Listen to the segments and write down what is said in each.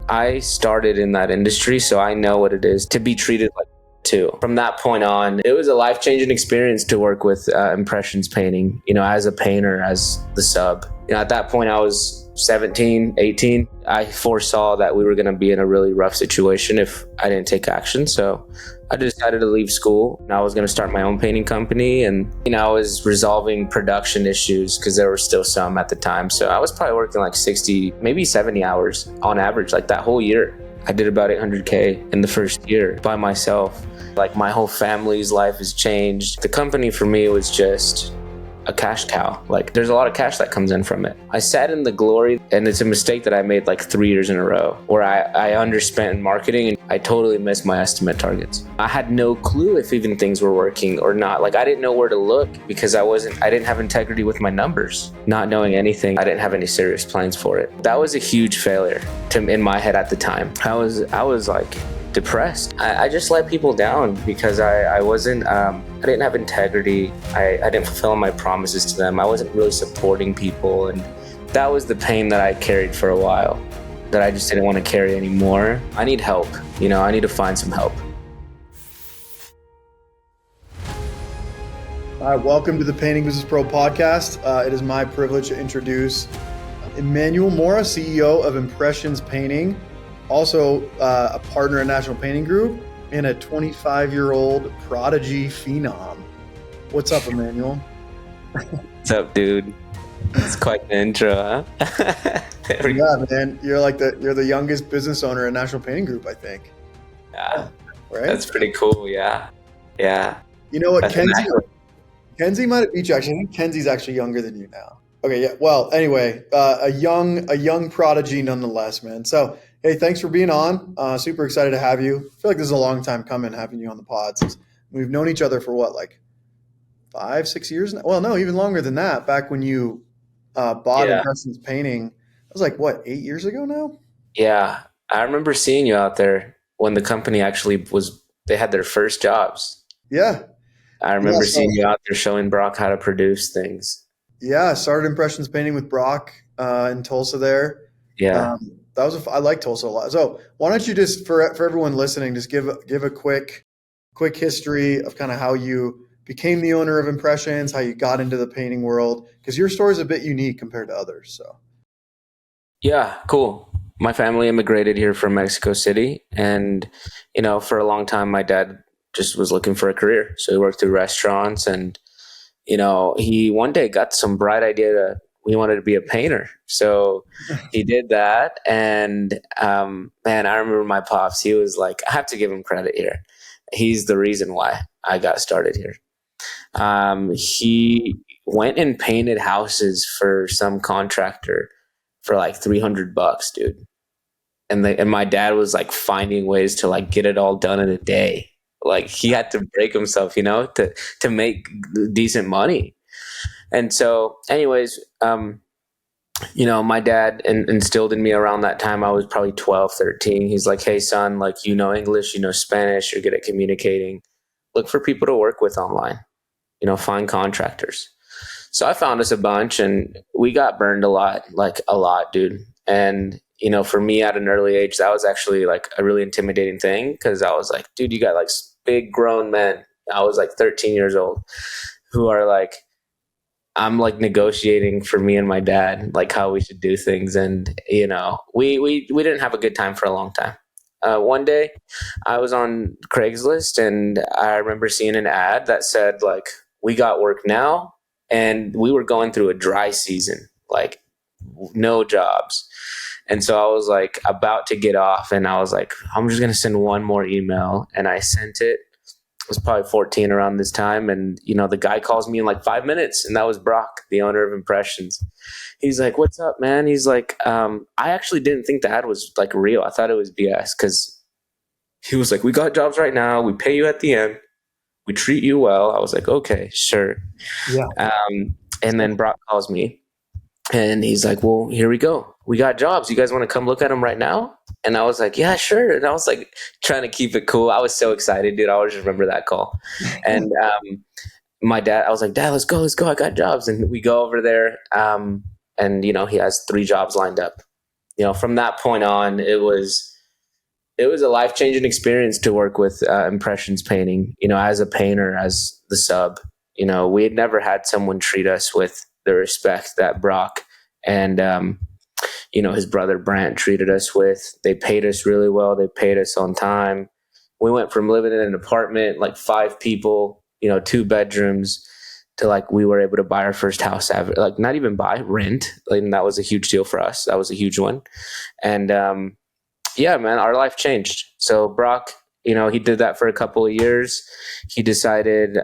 I started in that industry, so I know what it is to be treated like too. From that point on, it was a life-changing experience to work with Impressions Painting, as a painter, as the sub. At that point, I was 17, 18. I foresaw that we were going to be in a really rough situation if I didn't take action. So I decided to leave school, and I was going to start my own painting company. And, I was resolving production issues because there were still some at the time. So I was probably working like 60, maybe 70 hours on average, like that whole year. I did about 800K in the first year by myself. Like my whole family's life has changed. The company for me was just a cash cow. Like there's a lot of cash that comes in from it. I sat in the glory, and it's a mistake that I made like 3 years in a row where I underspent in marketing and I totally missed my estimate targets. I had no clue if even things were working or not. Like I didn't know where to look because I didn't have integrity with my numbers. Not knowing anything, I didn't have any serious plans for it. That was a huge failure in my head at the time. I was like depressed. I just let people down because I didn't have integrity. I didn't fulfill my promises to them. I wasn't really supporting people, and that was the pain that I carried for a while that I just didn't want to carry anymore. I need help. I need to find some help. All right, welcome to the Painting Business Pro podcast. It is my privilege to introduce Emmanuel Mora, CEO of Impressions Painting, also a partner at National Painting Group, and a 25-year-old prodigy phenom. What's up, Emmanuel? What's up, dude? It's quite the intro, huh? Yeah, man. You're the youngest business owner at National Painting Group, I think. Yeah. Right? That's pretty cool, yeah. Yeah. You know what, Kenzie might have beat you, actually. I think Kenzie's actually younger than you now. Okay, yeah. Well, anyway, a young prodigy nonetheless, man. So, hey, thanks for being on. Super excited to have you. I feel like this is a long time coming, having you on the pod. Since we've known each other for what, like 5, 6 years now? Well, no, even longer than that. Back when you bought Impressions Painting, that was like, what, 8 years ago now? Yeah. I remember seeing you out there when the company actually they had their first jobs. Yeah. I remember seeing you out there showing Brock how to produce things. Yeah, I started Impressions Painting with Brock in Tulsa there. Yeah. I like Tulsa a lot. So why don't you just, for everyone listening, just give a quick history of kind of how you became the owner of Impressions, how you got into the painting world, because your story is a bit unique compared to others. So. Yeah, cool. My family immigrated here from Mexico City, and for a long time my dad just was looking for a career. So he worked through restaurants, and he one day got some bright idea he wanted to be a painter. So he did that. And man, I remember my pops, he was like, I have to give him credit here. He's the reason why I got started here. He went and painted houses for some contractor for like $300, dude. And my dad was like finding ways to like get it all done in a day. Like he had to break himself, to make decent money. And so anyways, my dad instilled in me around that time. I was probably 12, 13. He's like, hey son, like, English, Spanish, you're good at communicating. Look for people to work with online, find contractors. So I found us a bunch, and we got burned a lot, dude. And, for me at an early age, that was actually like a really intimidating thing. Cause I was like, dude, you got like big grown men. I was like 13 years old who are like, I'm like negotiating for me and my dad, like how we should do things. And, we didn't have a good time for a long time. One day I was on Craigslist, and I remember seeing an ad that said like, we got work now. And we were going through a dry season, like no jobs. And so I was like about to get off, and I was like, I'm just going to send one more email. And I sent it. It was probably 14 around this time. And, the guy calls me in like 5 minutes, and that was Brock, the owner of Impressions. He's like, what's up, man? He's like, I actually didn't think the ad was like real. I thought it was BS, because he was like, we got jobs right now. We pay you at the end. We treat you well. I was like, okay, sure. Yeah. And then Brock calls me, and he's like, well, here we go. We got jobs. You guys want to come look at them right now? And I was like, yeah, sure. And I was like trying to keep it cool. I was so excited, dude. I always remember that call. And my dad, I was like, Dad, let's go. I got jobs. And we go over there. And he has 3 jobs lined up. from that point on, it was a life changing experience to work with impressions painting. As a painter, as the sub, we had never had someone treat us with the respect that Brock and his brother Brant treated us with. They paid us really well. They paid us on time. We went from living in an apartment, like 5 people, 2 bedrooms, to like we were able to buy our first house ever. Like not even buy, rent. Like, and that was a huge deal for us. That was a huge one. And yeah, man, our life changed. So Brock, he did that for a couple of years. He decided,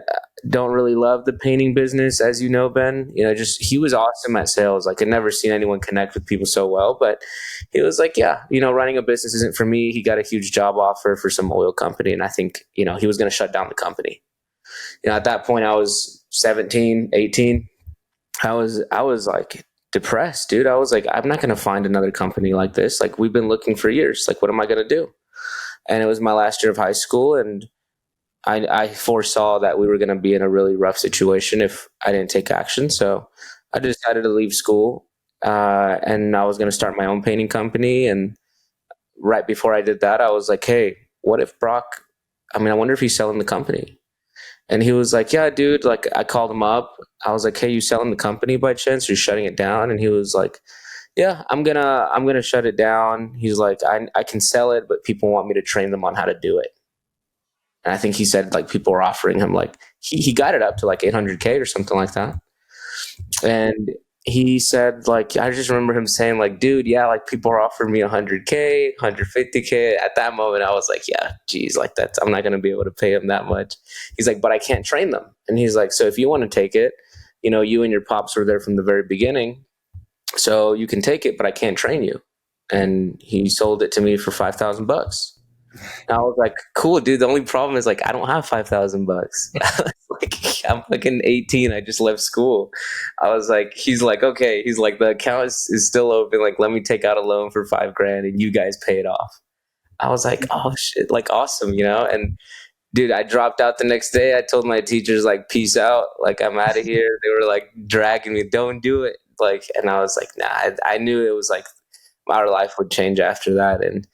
don't really love the painting business, as you know, Ben. Just he was awesome at sales. Like I'd never seen anyone connect with people so well. But he was like, yeah, running a business isn't for me. He got a huge job offer for some oil company, and I think he was going to shut down the company. At that point, I was 17, 18. I was like depressed, dude. I was like, I'm not going to find another company like this. Like we've been looking for years. Like, what am I going to do? And it was my last year of high school, and I foresaw that we were going to be in a really rough situation if I didn't take action. So I decided to leave school, and I was going to start my own painting company. And right before I did that, I was like, hey, what if Brock, I wonder if he's selling the company. And he was like, yeah, dude, like I called him up. I was like, hey, you selling the company by chance? Or you shutting it down? And he was like, yeah, I'm gonna shut it down. He's like, I can sell it, but people want me to train them on how to do it. And I think he said like people were offering him like he got it up to like 800K or something like that. And he said like I just remember him saying like, dude, yeah, like people are offering me 100K, 150K. At that moment, I was like, yeah, geez, like that's I'm not gonna be able to pay him that much. He's like, but I can't train them. And he's like, so if you want to take it, you and your pops were there from the very beginning, so you can take it, but I can't train you. And he sold it to me for $5,000. And I was like, cool, dude. The only problem is like I don't have $5,000. Like I'm fucking 18. I just left school. I was like, he's like, okay. He's like, the account is still open. Like, let me take out a loan for $5,000 and you guys pay it off. I was like, oh shit, like awesome, And dude, I dropped out the next day. I told my teachers like, peace out. Like I'm out of here. They were like dragging me, don't do it. Like, and I was like, nah. I knew it was like our life would change after that, and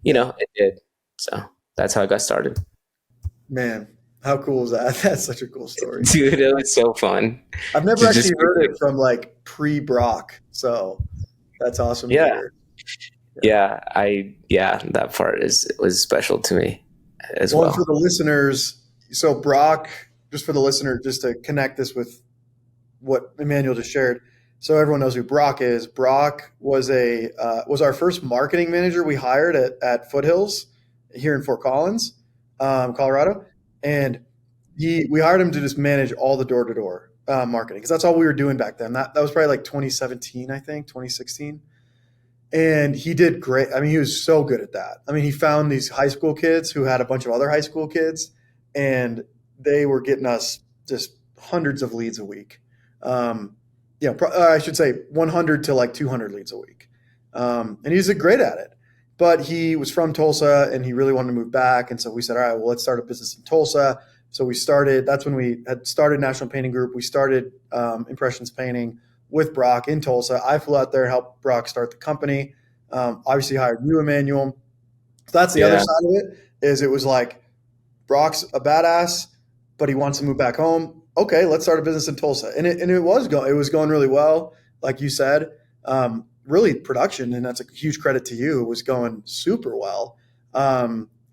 Yeah, it did. So that's how I got started. man, how cool is that? That's such a cool story. Dude, it was so fun I've never to actually just be heard like, it from like pre Brock, so that's awesome to yeah, hear. Yeah. yeah, that part was special to me as One for well. the listeners. So Brock, just for the listener, just to connect this with what Emmanuel just shared, so everyone knows who Brock is. Brock was our first marketing manager we hired at Foothills here in Fort Collins, Colorado, and we hired him to just manage all the door to door marketing because that's all we were doing back then. That was probably like 2017, I think 2016. And he did great. He was so good at that. He found these high school kids who had a bunch of other high school kids, and they were getting us just hundreds of leads a week. I should say 100 to like 200 leads a week. And he's great at it. But he was from Tulsa, and he really wanted to move back. And so we said, all right, well, let's start a business in Tulsa. So we started. That's when we had started National Painting Group. We started Impressions Painting with Brock in Tulsa. I flew out there and helped Brock start the company. Obviously hired you, Emmanuel. So that's the other Yeah, side of it. Is it was like Brock's a badass, but he wants to move back home. Okay, let's start a business in Tulsa, and it was going really well, like you said. Really production, and that's a huge credit to you. Was going super well.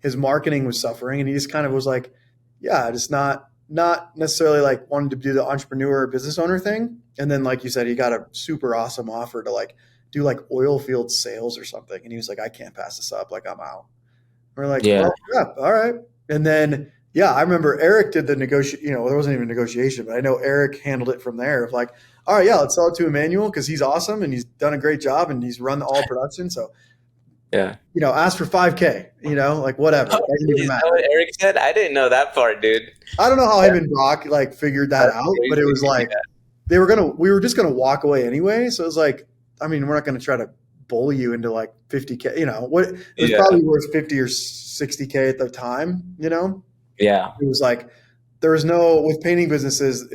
His marketing was suffering, and he just kind of was like, yeah, just not necessarily like wanting to do the entrepreneur business owner thing. And then, like you said, he got a super awesome offer to like do like oil field sales or something. And he was like, I can't pass this up. Like I'm out. We're like, yeah, well, yeah, all right. And then, yeah, I remember Eric did the negotiation. There wasn't even a negotiation, but I know Eric handled it from there of like, all right, yeah, let's sell it to Emmanuel because he's awesome and he's done a great job and he's run all production. So, yeah. ask for 5K, like whatever. Oh, It doesn't really? even Is matter. that what Eric said? I didn't know that part, dude. I don't know how Yeah, him and Brock like figured that that's out, but it was crazy. like we were just gonna walk away anyway. So it was like, we're not gonna try to bully you into like 50K. What it was Yeah, probably worth 50 or 60K at the time. yeah, It was like there was no with painting businesses.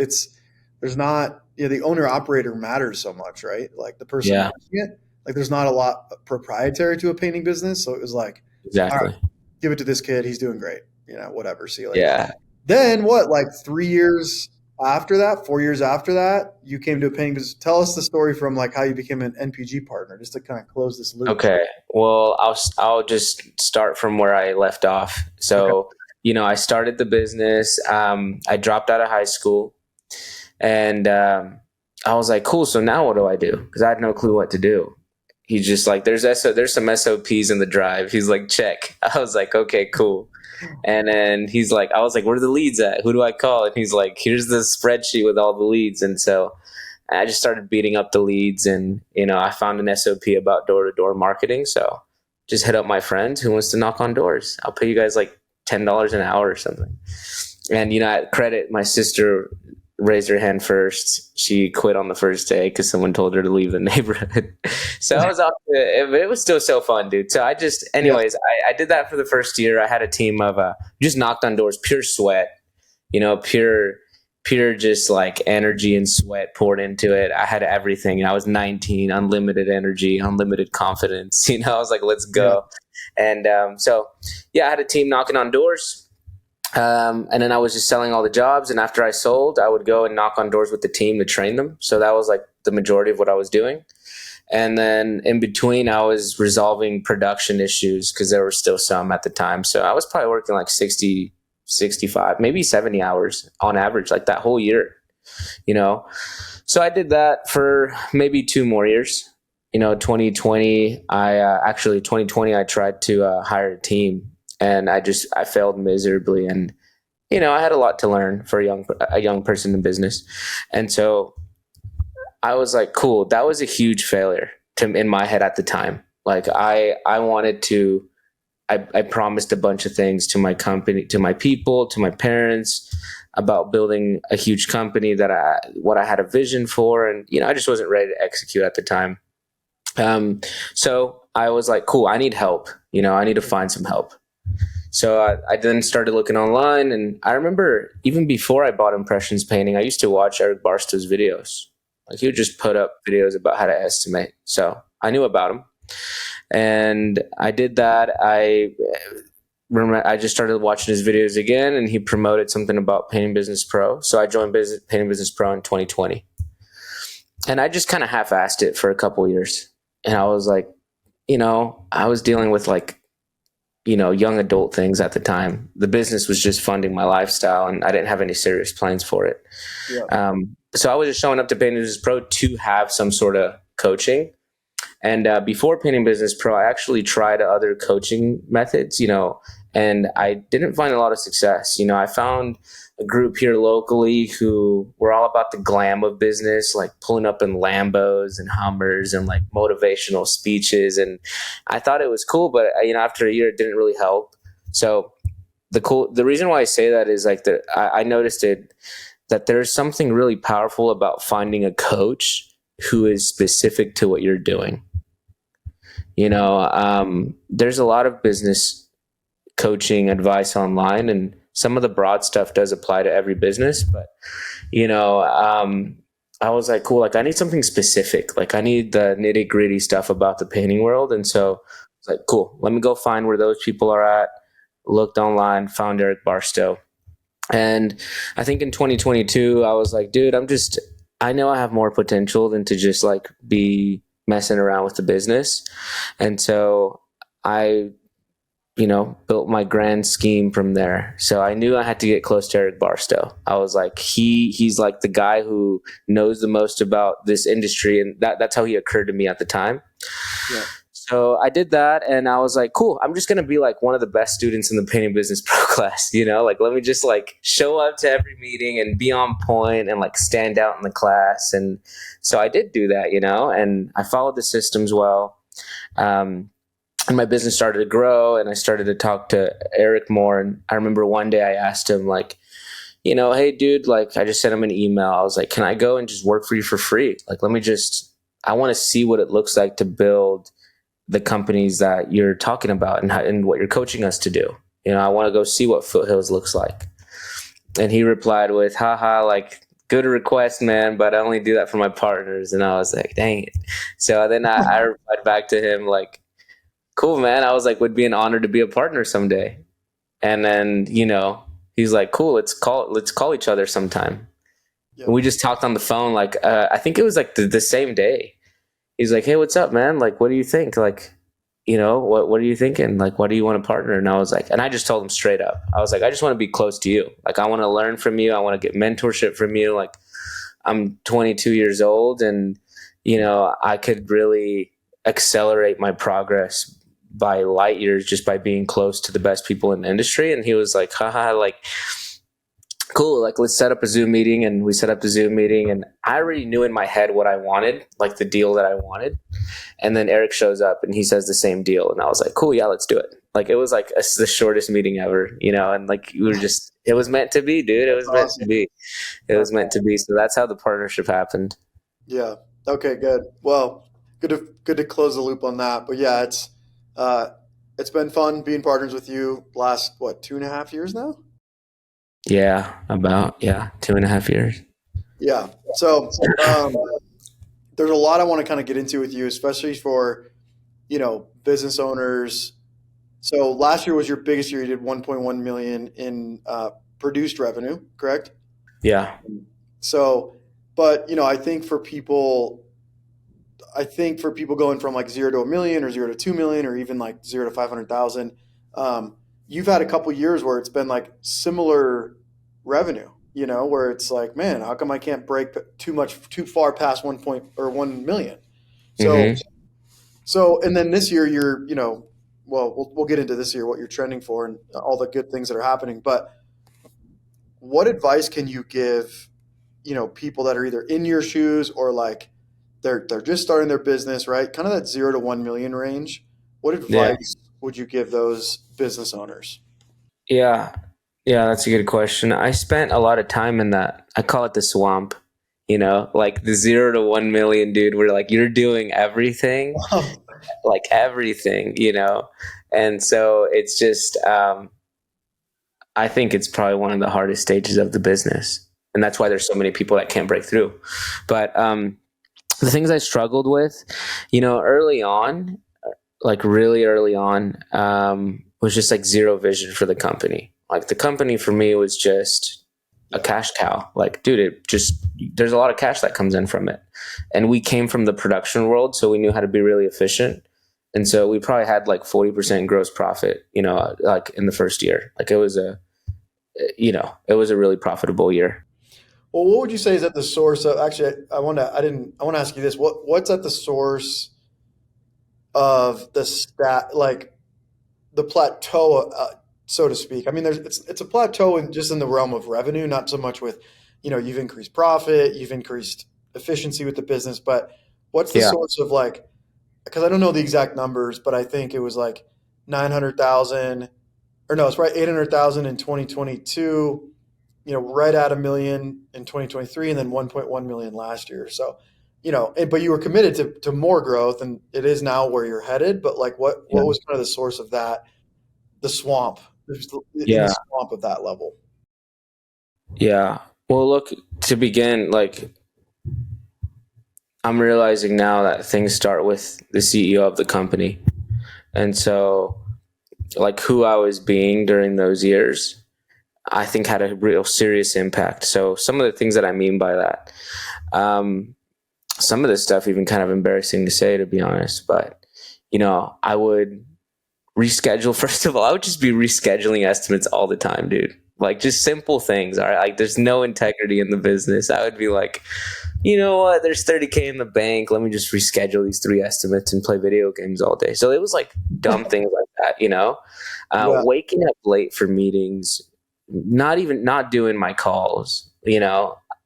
There's not the owner operator matters so much, right? Like the person yeah, managing it. Like there's not a lot proprietary to a painting business. So it was like, all right, Exactly. give it to this kid. He's doing great. Whatever. See you later. Yeah. Then what, like 3 years after that, 4 years after that, you came to a painting business. Tell us the story from like how you became an NPG partner, just to kind of close this loop. Okay. Well, I'll just start from where I left off. Okay. So, I started the business. I dropped out of high school, and I was like, cool. So now what do I do? Because I had no clue what to do. He's just like, there's some SOPs in the drive. He's like, check. I was like, okay, cool. And then I was like, where are the leads at? Who do I call? And he's like, here's the spreadsheet with all the leads. And so I just started beating up the leads, and I found an SOP about door-to-door marketing. So just hit up my friends who wants to knock on doors. I'll pay you guys like $10 an hour or something. And at credit, my sister raised her hand first. She quit on the first day because someone told her to leave the neighborhood. So I was off to it, but it was still so fun, dude. So I did that for the first year. I had a team of just knocked on doors, pure sweat, pure just like energy and sweat poured into it. I had everything. I was 19, unlimited energy, unlimited confidence. I was like, let's go. Yeah. And I had a team knocking on doors. And then I was just selling all the jobs. And after I sold, I would go and knock on doors with the team to train them. So that was like the majority of what I was doing. And then in between, I was resolving production issues because there were still some at the time. So I was probably working like 60, 65, maybe 70 hours on average, like that whole year, So I did that for maybe 2 more years. 2020, I tried to hire a team. And I failed miserably, and I had a lot to learn for a young person in business, and so I was like, cool. That was a huge failure in my head at the time. Like I wanted to, I promised a bunch of things to my company, to my people, to my parents about building a huge company what I had a vision for, and I just wasn't ready to execute at the time. So I was like, cool. I need help. I need to find some help. So I then started looking online, and I remember even before I bought Impressions Painting, I used to watch Eric Barstow's videos. Like he would just put up videos about how to estimate. So I knew about him, and I did that. I remember I just started watching his videos again, and he promoted something about Painting Business Pro. So I joined Painting Business Pro in 2020, and I just kind of half-assed it for a couple of years. And I was like, I was dealing with like, young adult things at the time. The business was just funding my lifestyle, and I didn't have any serious plans for it. Yeah. So I was just showing up to Painting Business Pro to have some sort of coaching. And before Painting Business Pro, I actually tried other coaching methods, and I didn't find a lot of success. I found a group here locally who were all about the glam of business, like pulling up in Lambos and Hummers and like motivational speeches. And I thought it was cool, but after a year, it didn't really help. So the reason why I say that is like I noticed that there's something really powerful about finding a coach who is specific to what you're doing. There's a lot of business coaching advice online, and some of the broad stuff does apply to every business, but I was like, cool, like I need something specific. Like I need the nitty gritty stuff about the painting world. And so it's like, cool, let me go find where those people are at. Looked online, found Eric Barstow. And I think in 2022, I was like, dude, I know I have more potential than to just like be messing around with the business. And so I built my grand scheme from there. So I knew I had to get close to Eric Barstow. I was like, he's like the guy who knows the most about this industry. And that's how he occurred to me at the time. Yeah. So I did that, and I was like, cool, I'm just going to be like one of the best students in the Painting Business Pro class, like, let me just like show up to every meeting and be on point and like stand out in the class. And so I did do that, and I followed the systems well. And my business started to grow, and I started to talk to Eric more. And I remember one day I asked him like, hey dude, like I just sent him an email. I was like, can I go and just work for you for free? Like, I want to see what it looks like to build the companies that you're talking about and what you're coaching us to do. I want to go see what Foothills looks like. And he replied with, haha, like good request, man, but I only do that for my partners. And I was like, dang it. So then I replied back to him like, cool, man. I was like, would be an honor to be a partner someday. And then, he's like, cool, let's call each other sometime. Yeah. And we just talked on the phone. Like, I think it was like the same day. He's like, hey, what's up, man? Like, what do you think? Like, what are you thinking? Like, why do you want to partner? And I was like, and I just told him straight up, I was like, I just want to be close to you. Like, I want to learn from you. I want to get mentorship from you. Like, I'm 22 years old and, I could really accelerate my progress by light years just by being close to the best people in the industry. And he was like, haha, like, cool, like let's set up a Zoom meeting. And we set up the Zoom meeting and I already knew in my head what I wanted, like the deal that I wanted. And then Eric shows up and he says the same deal. And I was like, cool, yeah, let's do it. Like it was like the shortest meeting ever, and like we were just, it was meant to be, dude. It was meant to be. It was meant to be. So that's how the partnership happened. Yeah. Okay, good. Well, good to close the loop on that. But yeah, it's been fun being partners with you last, what, 2.5 years now? Yeah, about 2.5 years. Yeah. So there's a lot I want to kind of get into with you, especially for, business owners. So last year was your biggest year. You did 1.1 million in produced revenue, correct? Yeah. So, but I think for people going from like 0 to 1 million or 0 to 2 million or even like 0 to 500,000, you've had a couple years where it's been like similar revenue, where it's like, man, how come I can't break too far past 1 million? So, Mm-hmm. and then this year we'll get into this year, what you're trending for and all the good things that are happening. But what advice can you give, people that are either in your shoes or like they're just starting their business, right? Kind of that 0 to 1 million range. What Yeah. advice would you give those business owners? Yeah. Yeah, that's a good question. I spent a lot of time in that. I call it the swamp, like the 0 to 1 million, dude, where like you're doing everything, like everything, And so it's just, I think it's probably one of the hardest stages of the business. And that's why there's so many people that can't break through. But the things I struggled with, early on, like really early on, was just like zero vision for the company. Like the company for me was just a cash cow. Like, dude, there's a lot of cash that comes in from it. And we came from the production world, so we knew how to be really efficient. And so we probably had like 40% gross profit, like in the first year. Like it was a really profitable year. Well, what would you say is at the source of, actually, I want to ask you this. What's at the source of the like the plateau, so to speak? I mean, it's a plateau just in the realm of revenue, not so much with, you've increased profit, you've increased efficiency with the business, but what's the Yeah. source of like, because I don't know the exact numbers, but I think it was like 900,000, or no, it's probably 800,000 in 2022, right at 1 million in 2023, and then 1.1 million last year. So, but you were committed to more growth, and it is now where you're headed. But like, what Yeah. was kind of the source of that? The swamp, in the Yeah. swamp of that level. Yeah. Well, look, to begin, like, I'm realizing now that things start with the CEO of the company. And so, like, who I was being during those years, I think had a real serious impact. So, some of the things that I mean by that, some of this stuff even kind of embarrassing to say, to be honest, but, I would reschedule. First of all, I would just be rescheduling estimates all the time, dude. Like just simple things. All right. Like there's no integrity in the business. I would be like, you know what? There's 30K in the bank. Let me just reschedule these 3 estimates and play video games all day. So it was like dumb things like that, Yeah, waking up late for meetings, not doing my calls,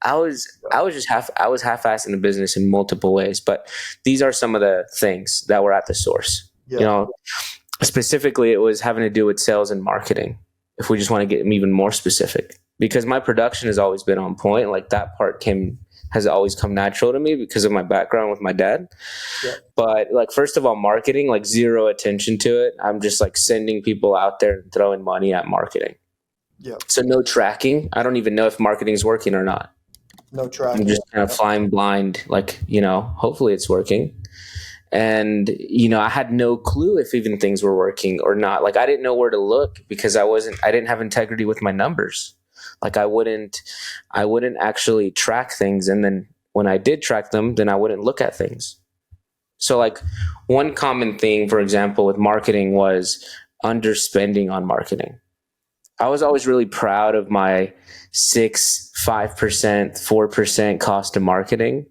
I was half-assed in the business in multiple ways, but these are some of the things that were at the source, yeah, specifically it was having to do with sales and marketing. If we just want to get even more specific, because my production has always been on point, like that part has always come natural to me because of my background with my dad. yeah, But like, first of all, marketing, like zero attention to it. I'm just like sending people out there and throwing money at marketing. yeah, So no tracking. I don't even know if marketing is working or not. No I'm tracking. just kind of flying blind, like, hopefully it's working. And, I had no clue if even things were working or not. Like, I didn't know where to look because I didn't have integrity with my numbers. Like, I wouldn't actually track things. And then when I did track them, then I wouldn't look at things. So, like, one common thing, for example, with marketing was underspending on marketing. I was always really proud of my 5%, 4% cost of marketing.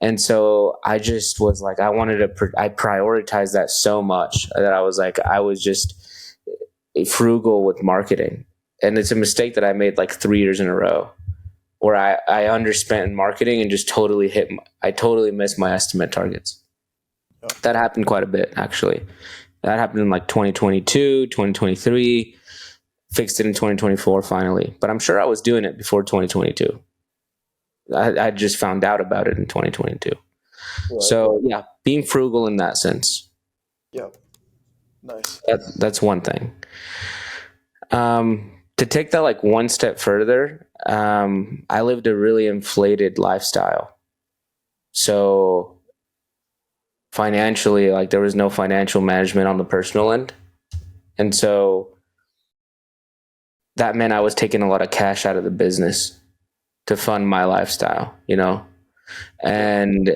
And so I just was like, I prioritized that so much that I was like, I was just frugal with marketing. And it's a mistake that I made like 3 years in a row where I underspent in marketing and just I totally missed my estimate targets. That happened quite a bit, actually. That happened in like 2022, 2023, fixed it in 2024 finally. But I'm sure I was doing it before 2022. I just found out about it in 2022. Right. So yeah, being frugal in that sense. Yep. Nice. That's one thing. To take that like one step further, I lived a really inflated lifestyle. So financially, like there was no financial management on the personal end. And so that meant I was taking a lot of cash out of the business to fund my lifestyle, And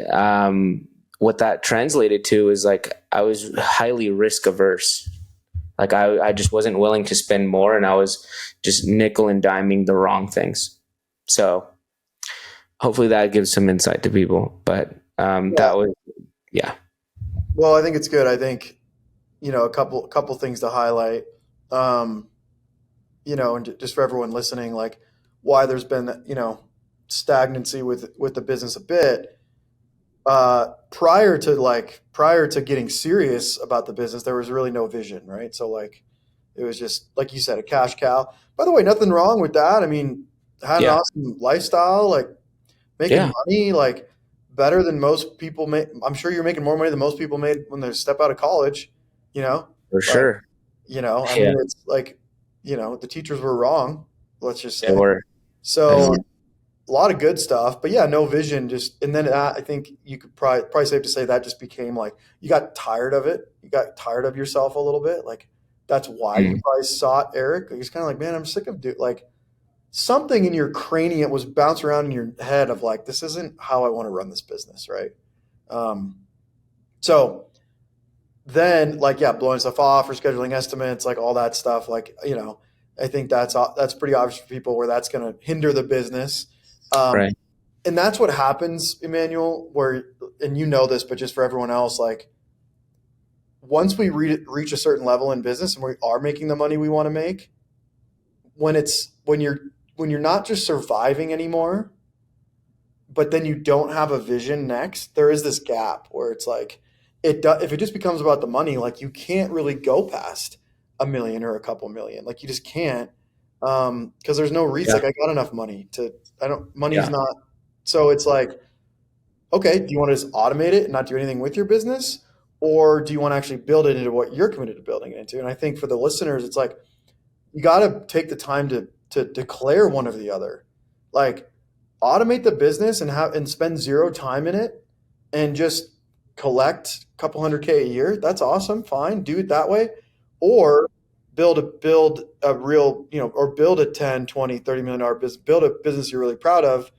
what that translated to is like I was highly risk averse. Like I just wasn't willing to spend more, and I was just nickel and diming the wrong things. So hopefully that gives some insight to people. But Yeah. that was, yeah. Well, I think it's good. I think, a couple things to highlight. Um, and just for everyone listening, like why there's been, stagnancy with the business a bit. Prior to getting serious about the business, there was really no vision, right? So like it was just like you said, a cash cow. By the way, nothing wrong with that. I mean, had an Yeah. awesome lifestyle, like making Yeah, money, like better than most people make. I'm sure you're making more money than most people made when they step out of college, you know? for Like, sure. I Yeah, mean, it's like, the teachers were wrong, let's just they say. were. They So were. a lot of good stuff, but yeah, no vision. Just and then I think you could probably safe to say that just became like you got tired of it. You got tired of yourself a little bit. Like that's why you Mm, probably sought Eric. It's kind of like, man, I'm sick of like something in your cranium was bouncing around in your head of like, this isn't how I want to run this business, right? Um, so then like yeah, blowing stuff off or scheduling estimates, like all that stuff, like I think that's pretty obvious for people where that's going to hinder the business. Um, right. and that's what happens, Emmanuel, where, and this, but just for everyone else, like once we reach a certain level in business and we are making the money we want to make, when you're not just surviving anymore, but then you don't have a vision next, there is this gap where it's like, if it just becomes about the money, like you can't really go past a million or a couple million, like you just can't, because there's no reason. Yeah, Like I got enough money to, I don't, money's yeah, not, so it's like, okay, do you want to just automate it and not do anything with your business? Or do you want to actually build it into what you're committed to building it into? And I think for the listeners, it's like you got to take the time to declare one or the other. Like automate the business and spend zero time in it and just collect a couple hundred K a year. That's awesome. Fine. Do it that way. Or build a real, or build a 10, 20, $30 million business, build a business you're really proud of,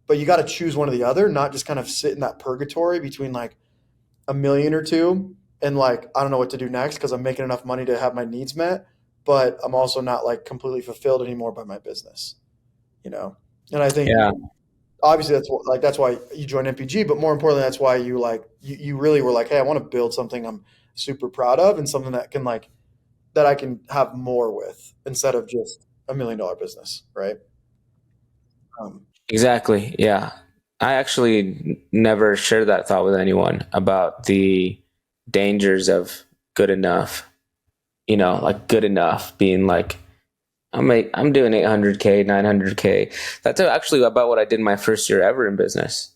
but you got to choose one or the other, not just kind of sit in that purgatory between like a million or two and like I don't know what to do next because I'm making enough money to have my needs met, but I'm also not like completely fulfilled anymore by my business, you know. And I think yeah. obviously that's why you joined MPG, but more importantly, that's why you really were like, hey, I want to build something I'm super proud of and something that can like that I can have more with instead of just $1 million business, right? Um, Exactly. Yeah. I actually never shared that thought with anyone about the dangers of good enough. Like good enough being like I'm doing 800K, 900K. That's actually about what I did my first year ever in business.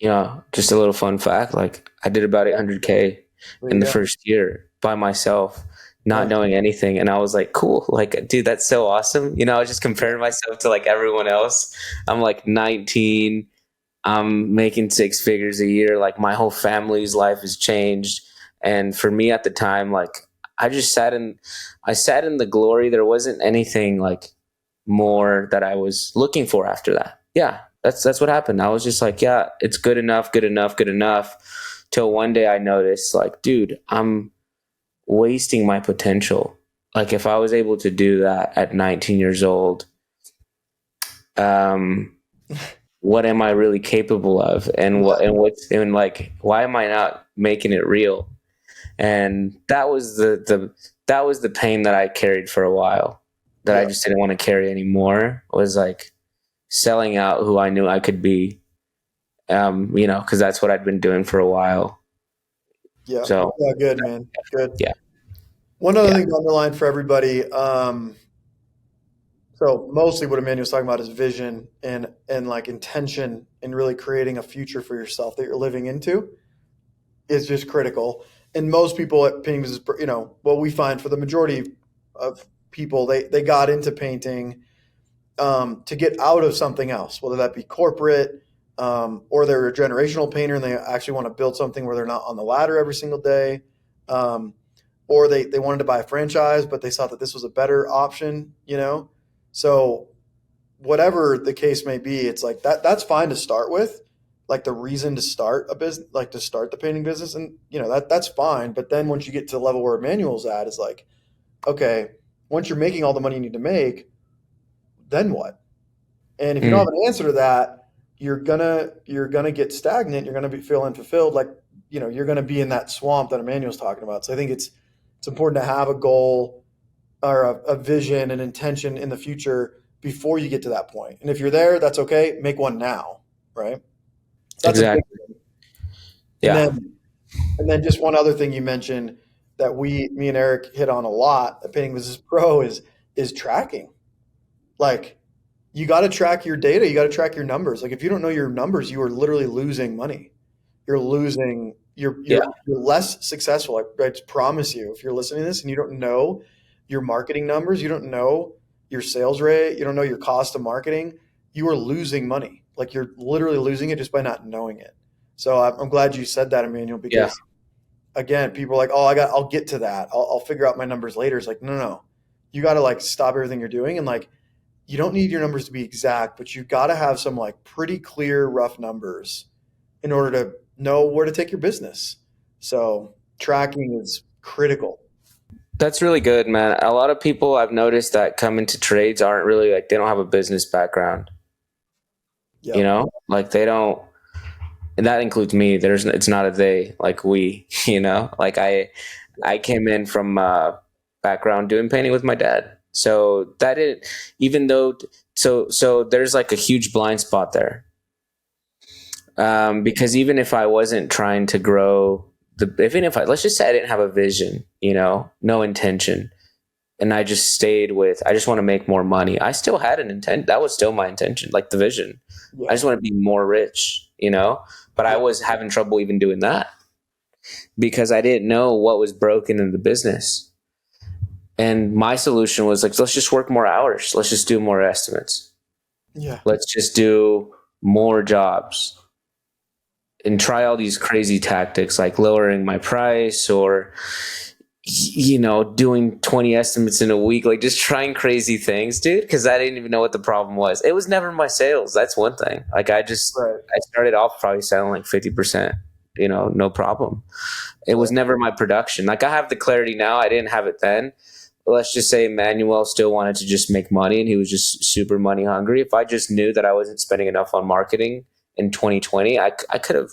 yeah, Just a little fun fact. Like I did about 800K there in you the go. first year by myself. not Nice. knowing anything. And I was like, cool. Like, dude, that's so awesome. I was just comparing myself to like everyone else. I'm like 19. I'm making six figures a year. Like my whole family's life has changed. And for me at the time, like I just I sat in the glory. There wasn't anything like more that I was looking for after that. Yeah, that's what happened. I was just like, yeah, it's good enough, good enough, good enough. Till one day I noticed, like, dude, I'm wasting my potential. Like if I was able to do that at 19 years old, um, what am I really capable of, and Yeah. like why am I not making it real? And that was that was the pain that I carried for a while, that I Yeah. just didn't want to carry anymore, was like selling out who I knew I could be. Because that's what I'd been doing for a while. Yeah. So Yeah. Good, man. Good. yeah, One other yeah, thing to underline for everybody. So mostly what Emmanuel's talking about is vision and like intention and really creating a future for yourself that you're living into is just critical. And most people at painting business, what we find for the majority of people, they got into painting to get out of something else, whether that be corporate or they're a generational painter and they actually want to build something where they're not on the ladder every single day. Um, or they wanted to buy a franchise, but they thought that this was a better option. So whatever the case may be, it's like that's fine to start with, like the reason to start a business, like to start the painting business. And that's fine. But then once you get to the level where Emmanuel's at, is like, okay, once you're making all the money you need to make, then what? And if you don't mm, have an answer to that, you're gonna get stagnant. You're gonna feel unfulfilled. Like you're gonna be in that swamp that Emmanuel's talking about. So I think it's important to have a goal or a vision and intention in the future before you get to that point. And if you're there, that's okay. Make one now, right? That's a big exactly. thing. And Yeah, then just one other thing you mentioned that me and Eric hit on a lot at Painting Business Pro is tracking. Like you got to track your data. You got to track your numbers. Like if you don't know your numbers, you are literally losing money. You're losing. yeah, You're less successful. I just promise you. If you're listening to this and you don't know your marketing numbers, you don't know your sales rate, you don't know your cost of marketing, you are losing money. Like you're literally losing it just by not knowing it. So I'm glad you said that, Emmanuel, yeah. because again, people are like, "Oh, I'll get to that. I'll figure out my numbers later." It's like, no, no, no. You got to like stop everything you're doing and like you don't need your numbers to be exact, but you got to have some like pretty clear, rough numbers in order to know where to take your business. So tracking is critical. That's really good, man. A lot of people I've noticed that come into trades aren't really like, they don't have a business background. Yep. Like they don't, and that includes me. It's not a they, like we. Like I came in from background doing painting with my dad, so that it, even though, so there's like a huge blind spot there, because even if I wasn't trying to grow even if let's just say I didn't have a vision, no intention, and I just want to make more money. I still had an intent. That was still my intention, like the vision. I Yeah. just want to be more rich, but I Yeah. was having trouble even doing that because I didn't know what was broken in the business. And my solution was like, let's just work more hours. Let's just do more estimates. Yeah. Let's just do more jobs and try all these crazy tactics like lowering my price or doing 20 estimates in a week, like just trying crazy things, dude, because I didn't even know what the problem was. It was never my sales. That's one thing. Like Right. I started off probably selling like 50%, no problem. It was Right. never my production. Like I have the clarity now. I didn't have it then. Let's just say Emmanuel still wanted to just make money and he was just super money hungry. If I just knew that I wasn't spending enough on marketing in 2020, I could have,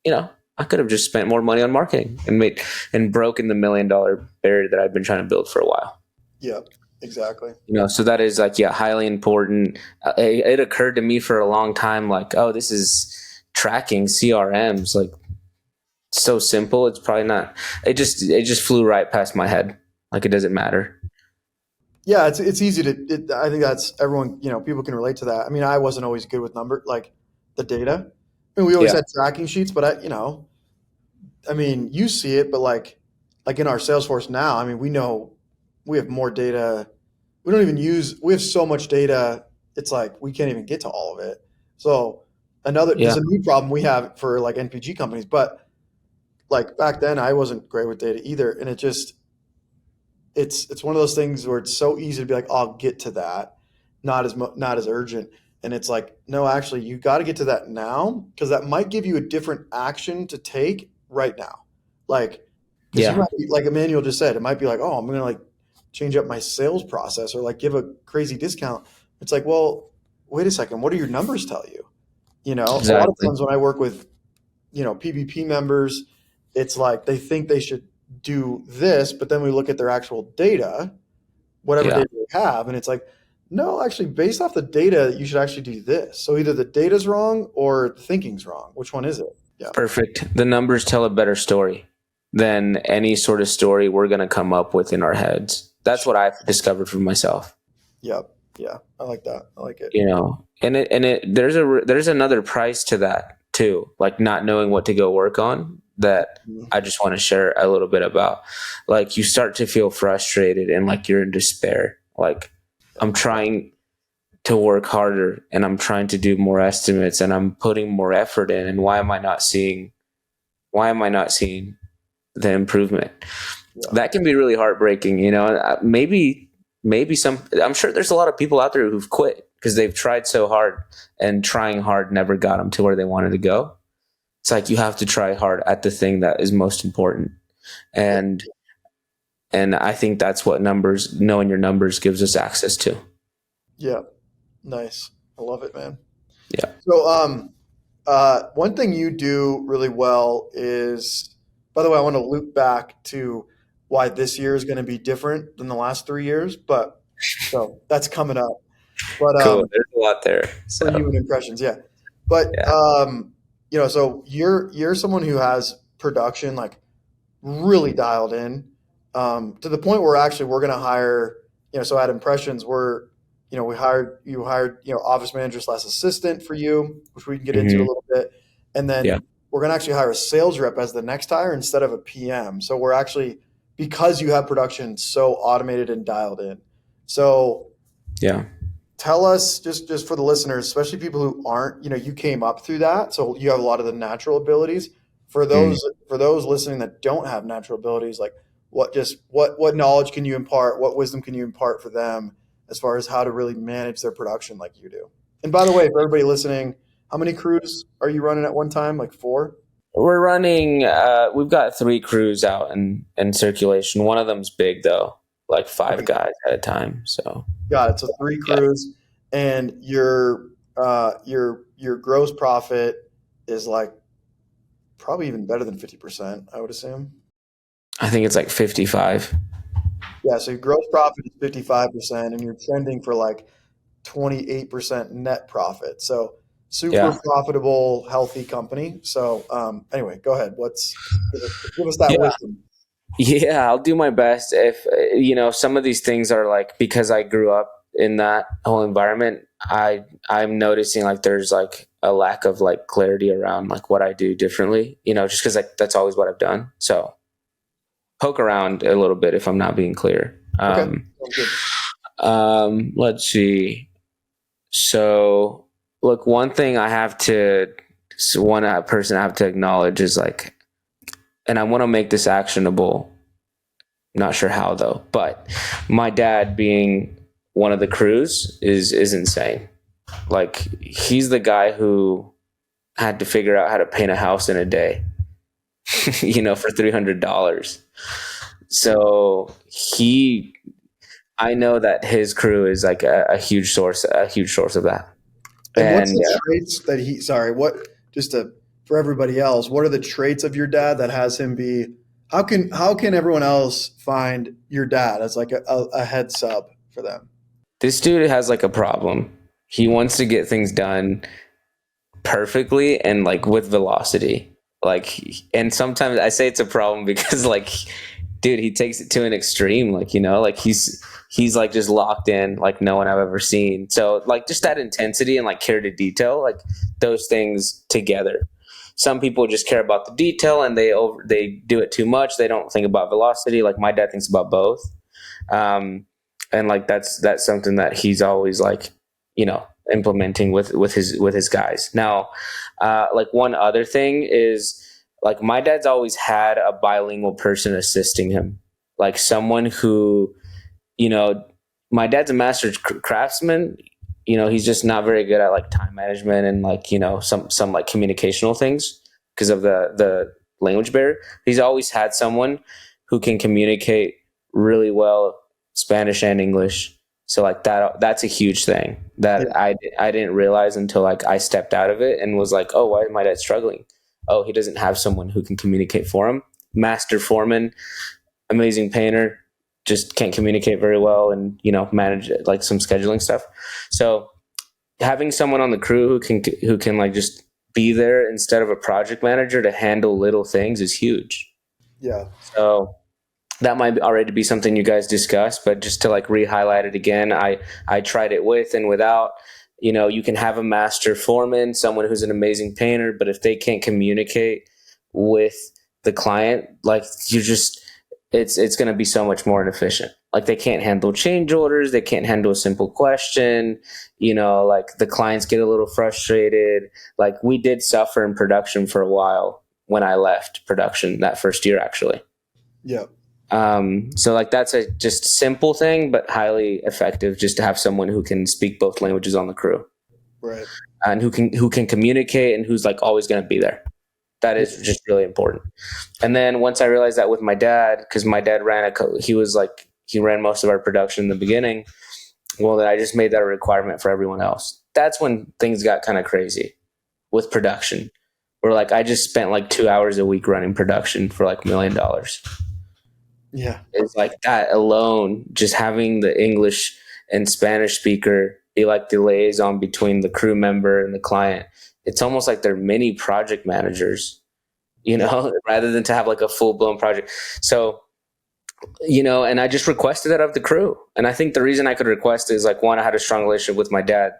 you know, I could have just spent more money on marketing and broken the $1 million barrier that I've been trying to build for a while. Yeah. Exactly. So that is like, yeah, highly important. It occurred to me for a long time, like, oh, this is tracking CRMs, like so simple. It's probably not. It just flew right past my head. Like it doesn't matter. Yeah. It's easy I think that's everyone, people can relate to that. I mean, I wasn't always good with like the data. I mean, we always Yeah, had tracking sheets, but I mean, you see it, but like like in our Salesforce now, I mean, we know we have more data. We have so much data. It's like we can't even get to all of it. So Yeah. there's a new problem we have for like NPG companies, but like back then I wasn't great with data either. And it's one of those things where it's so easy to be like, oh, I'll get to that, not as urgent. And it's like, no, actually, you got to get to that now because that might give you a different action to take right now. Like, because you Yeah. might be, like Emmanuel just said, it might be like, oh, I'm gonna like change up my sales process or like give a crazy discount. It's like, well, wait a second, what do your numbers tell you? You know, a lot of Exactly. times when I work with PBP members, it's like they think they should do this, but then we look at their actual data, whatever Yeah. data they have, and it's like, no, actually, based off the data, you should actually do this. So either the data's wrong or the thinking's wrong. Which one is it? Yeah. Perfect. The numbers tell a better story than any sort of story we're going to come up with in our heads. That's what I've discovered for myself. Yep. Yeah. I like that. I like it. There's another price to that too, like not knowing what to go work on, that I just want to share a little bit about. Like you start to feel frustrated and like you're in despair. Like I'm trying to work harder and I'm trying to do more estimates and I'm putting more effort in, and why am I not seeing the improvement? Yeah. That can be really heartbreaking, I'm sure there's a lot of people out there who've quit because they've tried so hard and trying hard never got them to where they wanted to go. It's like you have to try hard at the thing that is most important. And I think that's what knowing your numbers gives us access to. Yeah. Nice. I love it, man. Yeah. So, one thing you do really well is, by the way, I want to loop back to why this year is going to be different than the last 3 years, but so that's coming up. But Cool. There's a lot there. for So human impressions, yeah. But yeah. so you're someone who has production like really dialed in, to the point where actually we're going to hire, so at Impressions, we hired, office manager slash assistant for you, which we can get into a Hmm. little bit. And Yeah. then we're going to actually hire a sales rep as the next hire instead of a PM. So we're actually, because you have production so automated and dialed in. So Yeah. tell us, just for the listeners, especially people who aren't, you came up through that, so you have a lot of the natural abilities. For Mm. those listening that don't have natural abilities, like what knowledge can you impart, what wisdom can you impart for them as far as how to really manage their production like you do? And by the way, for everybody listening, how many crews are you running at one time? Like 4? We're running. We've got 3 crews out in circulation. One of them's big though, like 5 Okay, guys at a time. So got it. So 3 yeah. crews, and your gross profit is like probably even better than 50%, I would assume. I think it's like 55. Yeah, so your gross profit is 55%, and you're trending for like 28% net profit. So super Yeah. profitable, healthy company. So anyway, go ahead. Give us that Yeah. wisdom. Yeah. I'll do my best. If, some of these things are like, because I grew up in that whole environment, I'm noticing like there's like a lack of like clarity around like what I do differently, just because like that's always what I've done. So poke around a little bit if I'm not being clear. Okay, sounds good. Let's see. So, look, one person I have to acknowledge is like, and I want to make this actionable. Not sure how though, but my dad being one of the crews is insane. Like he's the guy who had to figure out how to paint a house in a day, for $300. So I know that his crew is like a huge source of that. And what's And the traits that for everybody else, what are the traits of your dad that has him be, how can everyone else find your dad as like a head sub for them? this dude has like a problem. He wants to get things done perfectly and like with velocity. Like, and sometimes I say it's a problem because like, dude, he takes it to an extreme. Like, like he's like just locked in like no one I've ever seen. So like just that intensity and like care to detail, like those things together. some people just care about the detail and they do it too much. They don't think about velocity. Like my dad thinks about both. And like that's something that he's always like, implementing with his guys. Now, like one other thing is like my dad's always had a bilingual person assisting him, like someone who, you know, my dad's a master craftsman. He's just not very good at like time management and like, some like communicational things because of the language barrier. He's always had someone who can communicate really well Spanish and English. So like that's a huge thing that Yeah. I didn't realize until like I stepped out of it and was like, oh, why is my dad struggling? Oh, he doesn't have someone who can communicate for him. Master foreman, amazing painter, just can't communicate very well and manage like some scheduling stuff. So having someone on the crew who can like just be there instead of a project manager to handle little things is huge. Yeah. So that might already be something you guys discussed, but just to like re-highlight it again, I tried it with and without. You can have a master foreman, someone who's an amazing painter, but if they can't communicate with the client, like it's going to be so much more inefficient. Like they can't handle change orders, they can't handle a simple question. Like the clients get a little frustrated. Like we did suffer in production for a while when I left production that first year, actually. Yeah. So like that's a just simple thing, but highly effective, just to have someone who can speak both languages on the crew Right. and who can communicate and who's like always going to be there. That Yeah. is just really important. And then once I realized that with my dad, because my dad he ran most of our production in the beginning. Well, then I just made that a requirement for everyone else. That's when things got kind of crazy with production. Where like I just spent like 2 hours a week running production for like $1 million. Yeah. It's like that alone, just having the English and Spanish speaker be like the liaison between the crew member and the client. It's almost like they're mini project managers, rather than to have like a full blown project. So, and I just requested that of the crew. And I think the reason I could request is like, one, I had a strong relationship with my dad.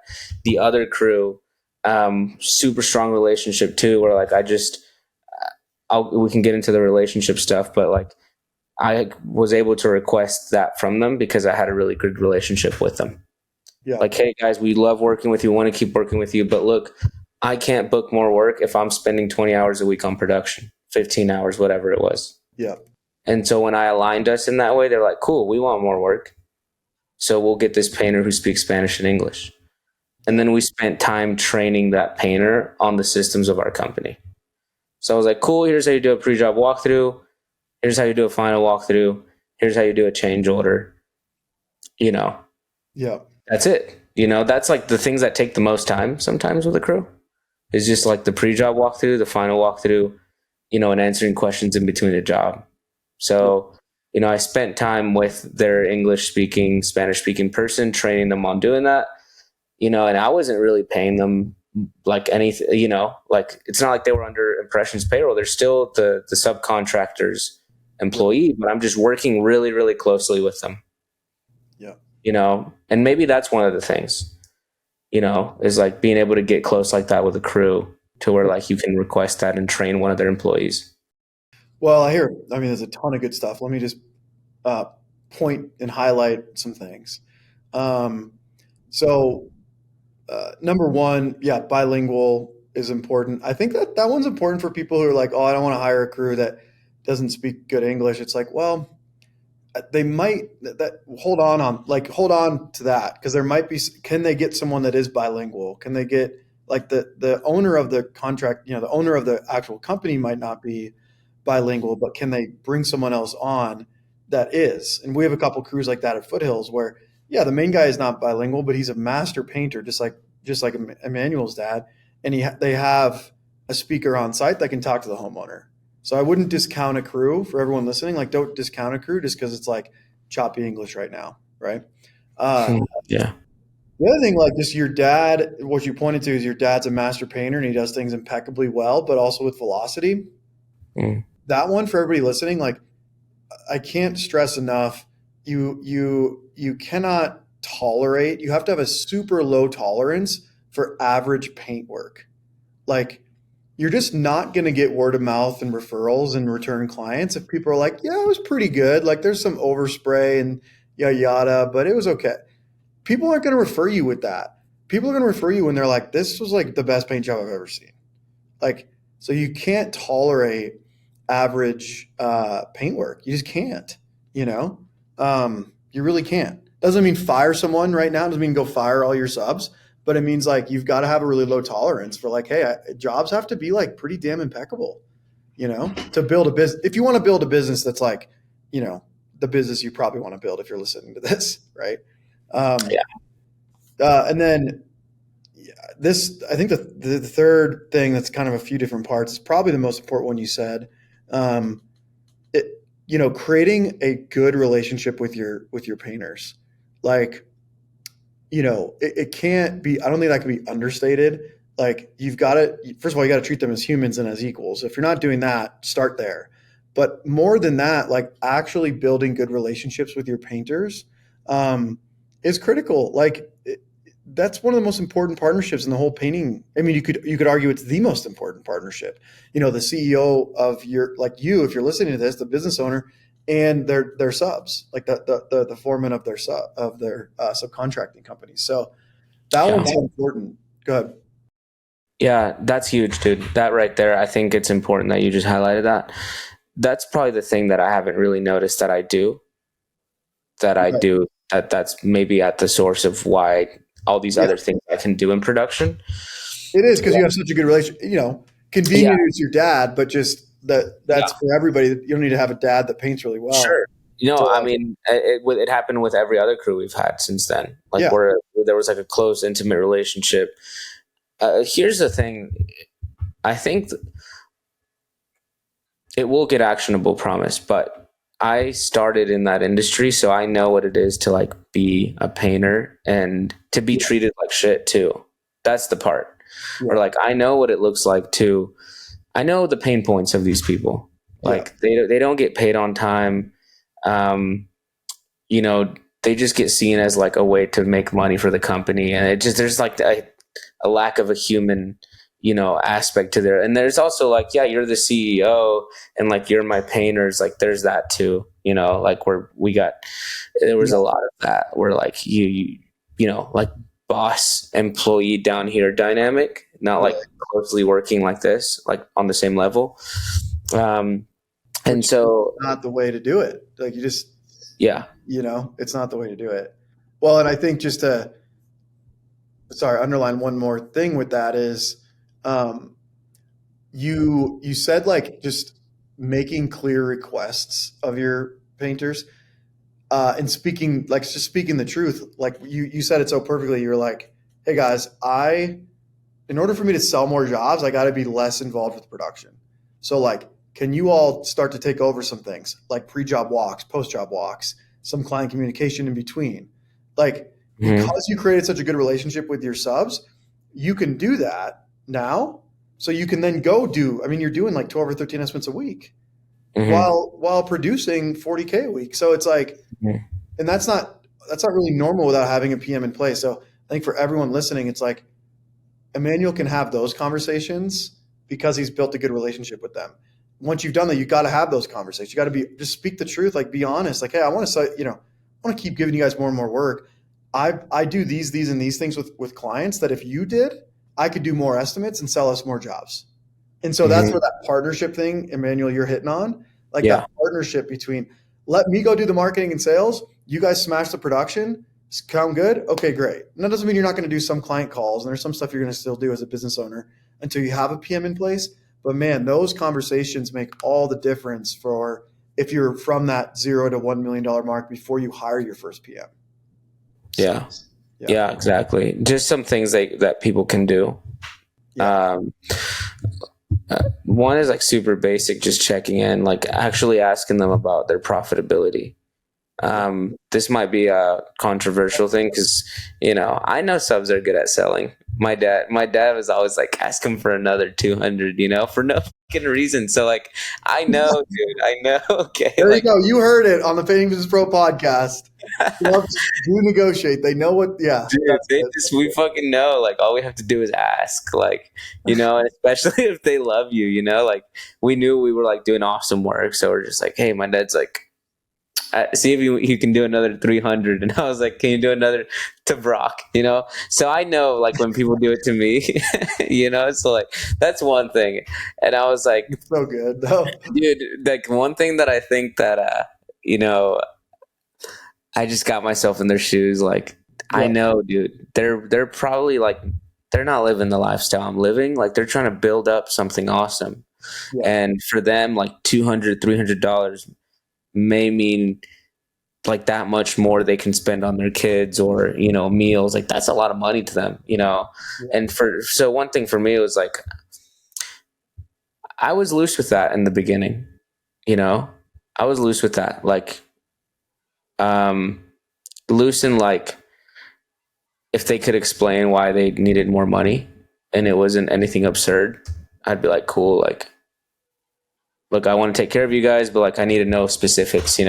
The other crew, super strong relationship too, where like we can get into the relationship stuff, but like I was able to request that from them because I had a really good relationship with them. Yeah. Like, hey guys, we love working with you, want to keep working with you, but look, I can't book more work if I'm spending 20 hours a week on production, 15 hours, whatever it was. Yeah. And so when I aligned us in that way, they're like, cool, we want more work. So we'll get this painter who speaks Spanish and English. And then we spent time training that painter on the systems of our company. So I was like, cool, here's how you do a pre-job walkthrough. Here's how you do a final walkthrough. Here's how you do a change order. Yeah. That's it. That's like the things that take the most time sometimes with a crew is just like the pre-job walkthrough, the final walkthrough, and answering questions in between the job. So, I spent time with their English speaking, Spanish speaking person, training them on doing that, and I wasn't really paying them like anything, like it's not like they were under Impressions payroll. They're still the subcontractors employee, but I'm just working really, really closely with them, Yeah. and maybe that's one of the things, is like being able to get close like that with a crew to where like you can request that and train one of their employees. Well, I mean, there's a ton of good stuff. Let me just uh, point and highlight some things. Um, so, number one, yeah, bilingual is important. I think that one's important for people who are like, oh, I don't want to hire a crew that doesn't speak good English. It's like, well, they might hold on to that because there might be. Can they get someone that is bilingual? Can they get like the owner of the contract? The owner of the actual company might not be bilingual, but can they bring someone else on that is? And we have a couple crews like that at Foothills where, yeah, the main guy is not bilingual, but he's a master painter, just like Emmanuel's dad, and they have a speaker on site that can talk to the homeowner. So I wouldn't discount a crew for everyone listening. Like, don't discount a crew just because it's like choppy English right now, right? Uh, Yeah. the other thing, like just your dad, what you pointed to is your dad's a master painter and he does things impeccably well, but also with velocity. Mm. That one for everybody listening, like I can't stress enough. You cannot tolerate. You have to have a super low tolerance for average paint work. Like you're just not going to get word of mouth and referrals and return clients if people are like, yeah, it was pretty good. Like there's some overspray and yada yada, but it was okay. People aren't going to refer you with that. People are going to refer you when they're like, this was like the best paint job I've ever seen. Like, so you can't tolerate average paint work. You just can't, you know? You really can't. Doesn't mean fire someone right now. Doesn't mean go fire all your subs, but it means like you've got to have a really low tolerance for like, hey, jobs have to be like pretty damn impeccable, you know, to build a business. If you want to build a business that's like, you know, the business you probably want to build if you're listening to this, right? Yeah. And then this, I think the third thing that's kind of a few different parts is probably the most important one you said. It, you know, creating a good relationship with your painters, like, you know, it can't be. I don't think that can be understated. Like you've got to, first of all, you got to treat them as humans and as equals. If you're not doing that, start there. But more than that, like actually building good relationships with your painters is critical. Like that's one of the most important partnerships in the whole painting. I mean, you could argue it's the most important partnership. You know, the CEO of your, like you, if you're listening to this, the business owner, and their subs, like the foreman of their subcontracting companies. So that Yeah. one's so important. Go ahead. Yeah, that's huge, dude. That right there, I think it's important that you just highlighted that. That's probably the thing that I haven't really noticed that I do. That's maybe at the source of why all these Yeah, other things I can do in production. it is because you have such a good relationship. You know, Yeah, convenient is your dad, but just that's yeah, for everybody. You don't need to have a dad that paints really well. sure. You know, So I like, mean, it happened with every other crew we've had since then. Like yeah, where there was like a close, intimate relationship. Here's the thing. I think it will get actionable, promise, but I started in that industry, so I know what it is to like be a painter and to be yeah, treated like shit too. That's the part. yeah, Or like I know what it looks like to I know the pain points of these people. yeah, Like they don't get paid on time. Um, you know, they just get seen as like a way to make money for the company, and it just there's like a lack of a human, you know, aspect to there. And there's also like, yeah, you're the CEO, and like you're my painters. Like there's that too. You know, like there was yeah, a lot of that where like you know, like boss employee down here dynamic, not like right. closely working like this, like on the same level. Um, and Which is so, not the way to do it. Like you just, yeah. you know, it's not the way to do it. Well, and I think just to, sorry, underline one more thing with that is, um, you said like just making clear requests of your painters, and speaking like just speaking the truth. Like you said it so perfectly. You're like, hey guys, in order for me to sell more jobs, I got to be less involved with production. So like, can you all start to take over some things like pre-job walks, post-job walks, some client communication in between? Like, Mm-hmm. because you created such a good relationship with your subs, you can do that now. So you can then go do, I mean, you're doing like 12 or 13 estimates a week Mm-hmm. while producing 40K a week. So it's like, and that's not really normal without having a PM in place. So I think for everyone listening, it's like Emmanuel can have those conversations because he's built a good relationship with them. Once you've done that, you got to have those conversations. You got to just speak the truth, like be honest. Like, hey, I want to, you know, I want to keep giving you guys more and more work. I do these and these things with clients that if you did, I could do more estimates and sell us more jobs. And so that's Mm-hmm. where that partnership thing, Emmanuel, you're hitting on, like that Yeah. partnership between let me go do the marketing and sales, you guys smash the production, sound good? Okay, great. And that doesn't mean you're not going to do some client calls, and there's some stuff you're going to still do as a business owner until you have a PM in place. But man, those conversations make all the difference for if you're from that $0 to $1 million mark before you hire your first PM. So, Yeah. yeah, Yeah, exactly. Just some things that people can do. yeah, Um, one is like super basic, just checking in, like actually asking them about their profitability. yeah. This might be a controversial thing because, you know, I know subs are good at selling. My dad was always like, ask him for another 200, you know, for no fucking reason. So like, I know, dude, I know. Okay. There you Like, go. You heard it on the Painting Business Pro podcast. do negotiate. They know what. Yeah, Dude, that's they good. just we fucking know. Like all we have to do is ask. Like, and especially if they love you, like we knew we were like doing awesome work. So we're just like, hey, my dad's like, see if you can do another 300. And I was like, can you do another to Brock? So I know like when people do it to me, so like that's one thing. And I was like, It's so good though. dude, like one thing that I think that you know I just got myself in their shoes. Like I Yeah, know, dude, they're probably like they're not living the lifestyle I'm living. Like they're trying to build up something awesome. yeah, And for them, like $200, $300 may mean like that much more they can spend on their kids or, meals. Like that's a lot of money to them. yeah, And so one thing for me was like, I was loose with that in the beginning, you know, I was loose with that. Like, um, loose in like, if they could explain why they needed more money and it wasn't anything absurd, I'd be like, cool. Like, look, I want to take care of you guys, but like, I need to know specifics. And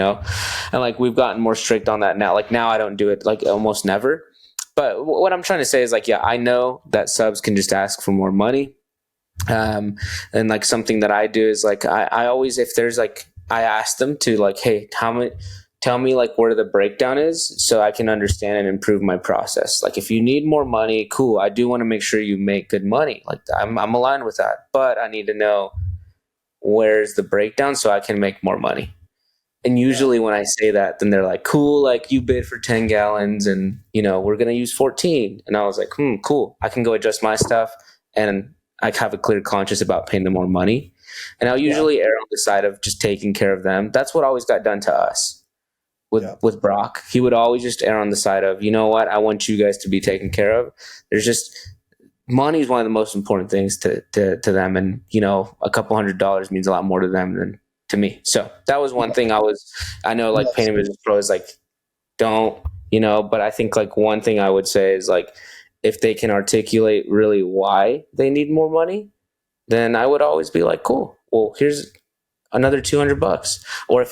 like, we've gotten more strict on that now. Like now I don't do it like almost never. But what I'm trying to say is like, yeah, I know that subs can just ask for more money. And like something that I do is like, I always, if there's like, I ask them to like, hey, tell me like where the breakdown is so I can understand and improve my process. Like if you need more money, cool. I do want to make sure you make good money. Like I'm aligned with that, but I need to know where's the breakdown so I can make more money. And yeah, usually when I say that, then they're like, cool, like you bid for 10 gallons and, we're going to use 14. And I was like, cool. I can go adjust my stuff and I have a clear conscience about paying them more money. And I'll yeah, usually err on the side of just taking care of them. That's what always got done to us with, yeah, with Brock. He would always just err on the side of, you know what? I want you guys to be taken care of. There's just, money is one of the most important things to them. And, a couple $100 means a lot more to them than to me. So that was one thing I know like yes, painting business pro is like, don't, but I think like one thing I would say is like, if they can articulate really why they need more money, then I would always be like, cool, well, here's another $200. Or if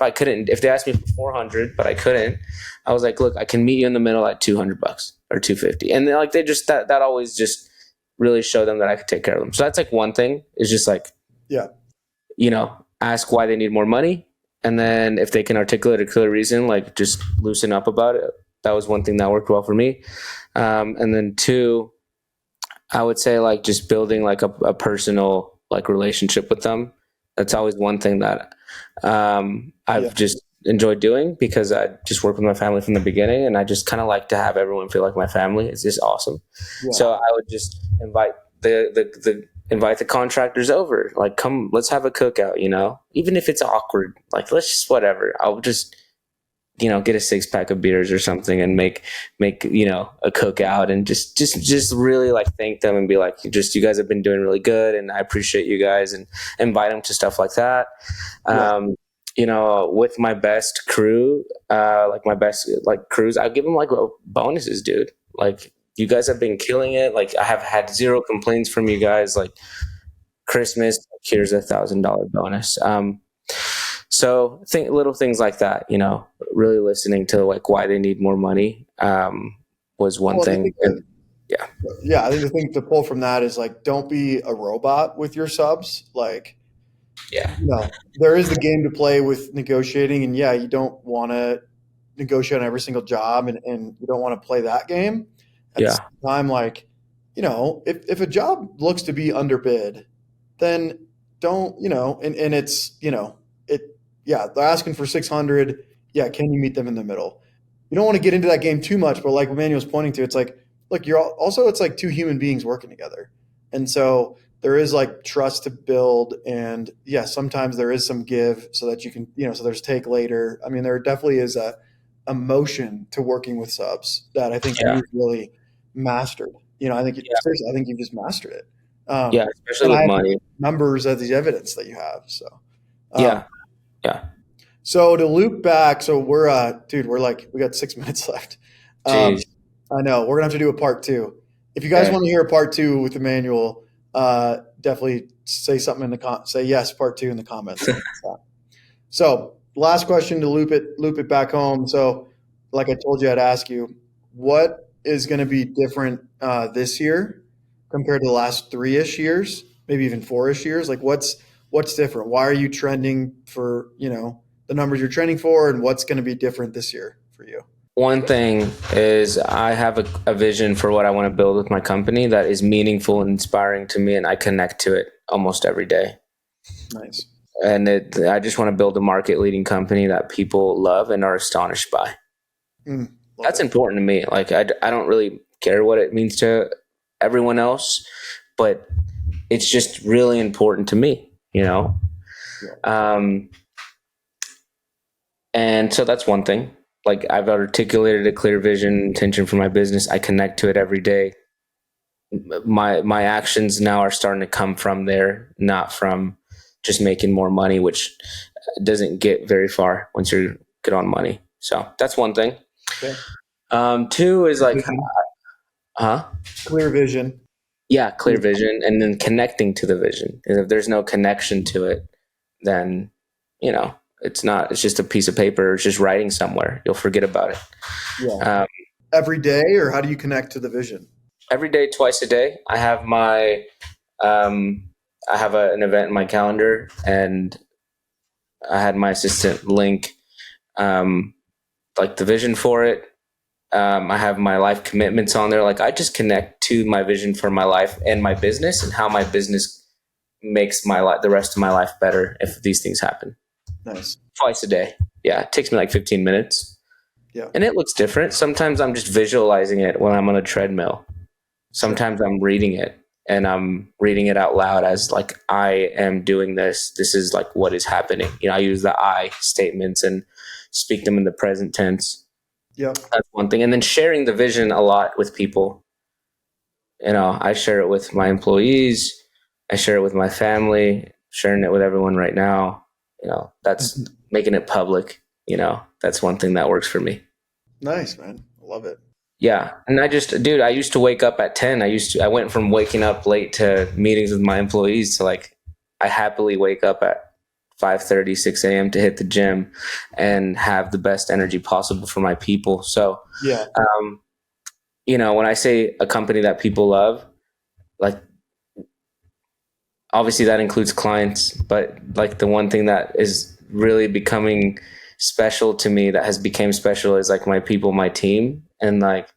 they asked me for 400, but I couldn't, I was like, look, I can meet you in the middle at $200 or 250. And then, like, they just, that always just really showed them that I could take care of them. So that's like one thing is just like, yeah. ask why they need more money. And then if they can articulate a clear reason, like just loosen up about it. That was one thing that worked well for me. And then two, I would say like just building like a personal like relationship with them. That's always one thing that Yeah, I've just enjoyed doing because I just worked with my family from the beginning, and I just kind of like to have everyone feel like my family. It's just awesome. yeah, So I would just invite invite the contractors over. Like, come, let's have a cookout. Even if it's awkward, like let's just whatever. I'll just get a 6-pack of beers or something and make a cookout and just really like thank them and be like, just you guys have been doing really good and I appreciate you guys, and invite them to stuff like that. yeah, With my best crew, like my best like crews, I give them like bonuses, dude. Like you guys have been killing it. Like I have had zero complaints from you guys. Like Christmas, here's $1,000 bonus. So think little things like that, really listening to like why they need more money, was one well, I thing. think And yeah, yeah, I think the thing to pull from that is like, don't be a robot with your subs. Like, yeah, there is the game to play with negotiating, and yeah, you don't want to negotiate on every single job, and you don't want to play that game. At the yeah, same time, like, if a job looks to be underbid, then don't, and it's, it, yeah, they're asking for 600. Yeah, can you meet them in the middle? You don't want to get into that game too much, but like Emmanuel's pointing to, it's like, look, also, it's like two human beings working together. And so there is like trust to build, and yeah, sometimes there is some give so that you can, so there's take later. I mean, there definitely is a emotion to working with subs that I think yeah, you've really mastered. I think yeah, seriously, I think you've just mastered it. yeah. Especially And I with have money. numbers as the evidence that you have. So, um, Yeah, yeah. so to loop back, so we're dude, we got 6 minutes left. Um, Jeez. I know we're gonna have to do a part two. If you guys Okay. want to hear a part two with Emmanuel, definitely say something in the say yes, part two in the comments. So last question to loop it back home. So like I told you, I'd ask you, what is going to be different this year compared to the last 3-ish years, maybe even 4-ish years? Like, what's different? Why are you trending for the numbers you're trending for, and what's going to be different this year for you? One thing is I have a vision for what I want to build with my company that is meaningful and inspiring to me, and I connect to it almost every day. Nice. And I just want to build a market leading company that people love and are astonished by. Love That's it. important to me. Like, I don't really care what it means to everyone else, but it's just really important to me, you know? Yeah. And so that's one thing. Like, I've articulated a clear vision, intention for my business. I connect to it every day. My actions now are starting to come from there, not from just making more money, which doesn't get very far once you're good on money. So that's one thing. Okay. Two is like, Vision. huh? Clear vision. Yeah, clear vision, and then connecting to the vision. And if there's no connection to it, then it's not. It's just a piece of paper. It's just writing somewhere. You'll forget about it. Yeah. Um, Every day, or how do you connect to the vision? every day, twice a day, I have um, an event in my calendar, and I had my assistant link um, like the vision for it. I have my life commitments on there. Like, I just connect to my vision for my life and my business, and how my business makes my life, the rest of my life, better if these things happen. Nice. Twice a day. Yeah, it takes me like 15 minutes, Yeah. and it looks different. Sometimes I'm just visualizing it when I'm on a treadmill. Sure. Sometimes I'm reading it, and I'm reading it out loud as like, I am doing this. This is like what is happening. I use the I statements and speak them in the present tense. Yeah. That's one thing. And then sharing the vision a lot with people. I share it with my employees. I share it with my family, sharing it with everyone right now. That's making it public. That's one thing that works for me. Nice, man. I love it. Yeah. And dude, I used to wake up at 10. I went from waking up late to meetings with my employees to like, I happily wake up at 5:30, 6 a.m. to hit the gym and have the best energy possible for my people. So, Yeah. when I say a company that people love, like, obviously that includes clients, but like the one thing that is really becoming special to me, that has become special, is like my people, my team. And like,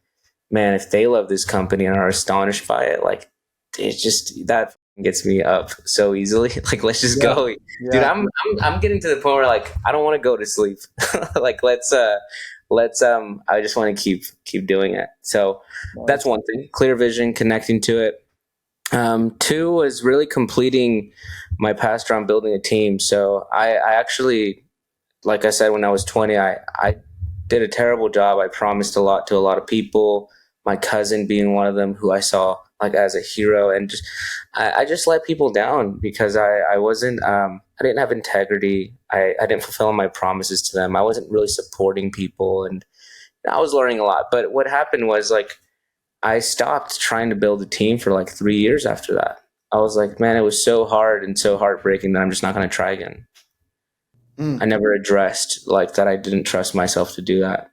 man, if they love this company and are astonished by it, like, it's just, that gets me up so easily. Like, let's just Yeah. go, dude. Yeah. I'm getting to the point where like, I don't want to go to sleep. Like, let's I just want to keep doing it. So that's Nice. one thing. Clear vision, connecting to it. Two was really completing my pastor on building a team. So I actually, like I said, when I was 20, I did a terrible job. I promised a lot to a lot of people, my cousin being one of them, who I saw like as a hero. And I just let people down because I wasn't, I didn't have integrity. I didn't fulfill my promises to them. I wasn't really supporting people, and I was learning a lot. But what happened was, like, I stopped trying to build a team for like 3 years after that. I was like, man, it was so hard and so heartbreaking that I'm just not going to try again. I Mm. never addressed like that. I didn't trust myself to do that.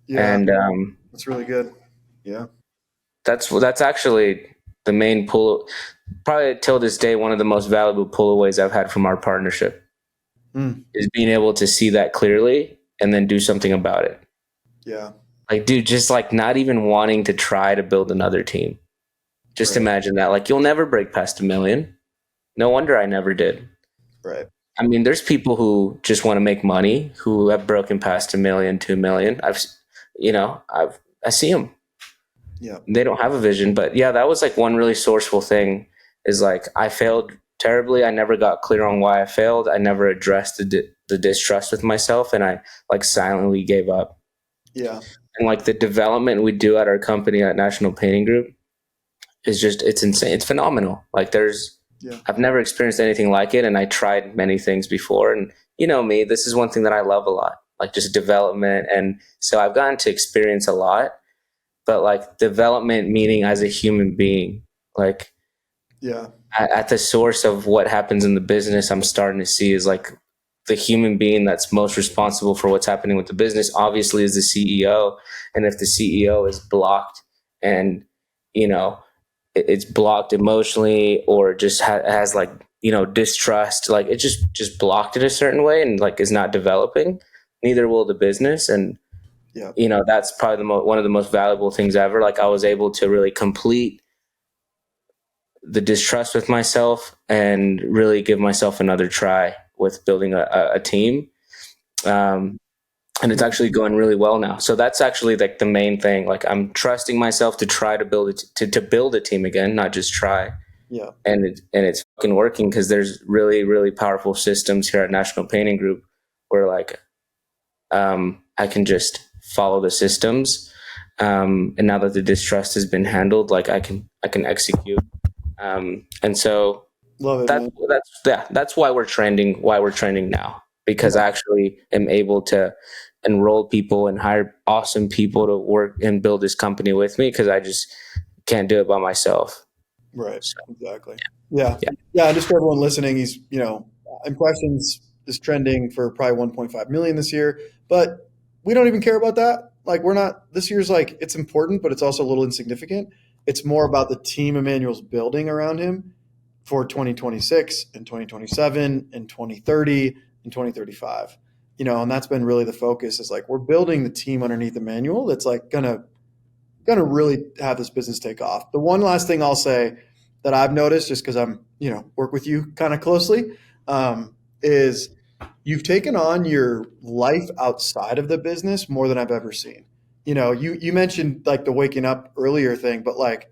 Yeah. And That's really good. Yeah. that's actually the main pull, probably till this day, one of the most valuable pullaways I've had from our partnership, Mm. is being able to see that clearly and then do something about it. Yeah. Like, dude, just like not even wanting to try to build another team. Just Right. imagine that. Like, you'll never break past 1 million. No wonder I never did. Right. I mean, there's people who just want to make money who have broken past 1 million, 2 million. I see them. Yeah. They don't have a vision. But yeah, that was like one really sourceful thing, is like, I failed terribly. I never got clear on why I failed. I never addressed the distrust with myself, and I like silently gave up. Yeah. And like the development we do at our company at National Painting Group it's insane. It's phenomenal. Like, Yeah. I've never experienced anything like it. And I tried many things before, and me, this is one thing that I love a lot, like just development. And so I've gotten to experience a lot, but like development, meaning as a human being, like Yeah. at the source of what happens in the business, I'm starting to see is like the human being that's most responsible for what's happening with the business obviously is the CEO. And if the CEO is blocked and, you know, it's blocked emotionally or just has like, you know, distrust, like it just blocked in a certain way and like is not developing, neither will the business. And, Yeah. you know, that's probably one of the most valuable things ever. Like I was able to really complete the distrust with myself and really give myself another try with building a team. And it's actually going really well now. So that's actually like the main thing. Like I'm trusting myself to try to build it, to build a team again, not just try. Yeah. And it's fucking working because there's really, really powerful systems here at National Painting Group where like, I can just follow the systems. And now that the distrust has been handled, like I can execute. And so Love it, man. that's why we're trending now, because I actually am able to enroll people and hire awesome people to work and build this company with me because I just can't do it by myself. Right. So, Exactly. Yeah. yeah. Yeah. And just for everyone listening, he's, Impressions is trending for probably 1.5 million this year, but we don't even care about that. Like this year's like, it's important, but it's also a little insignificant. It's more about the team Emmanuel's building around him for 2026 and 2027 and 2030 and 2035. And that's been really the focus is like, we're building the team underneath Emmanuel that's like gonna really have this business take off. The one last thing I'll say that I've noticed, just because I'm work with you kind of closely, is you've taken on your life outside of the business more than I've ever seen. You mentioned like the waking up earlier thing, but like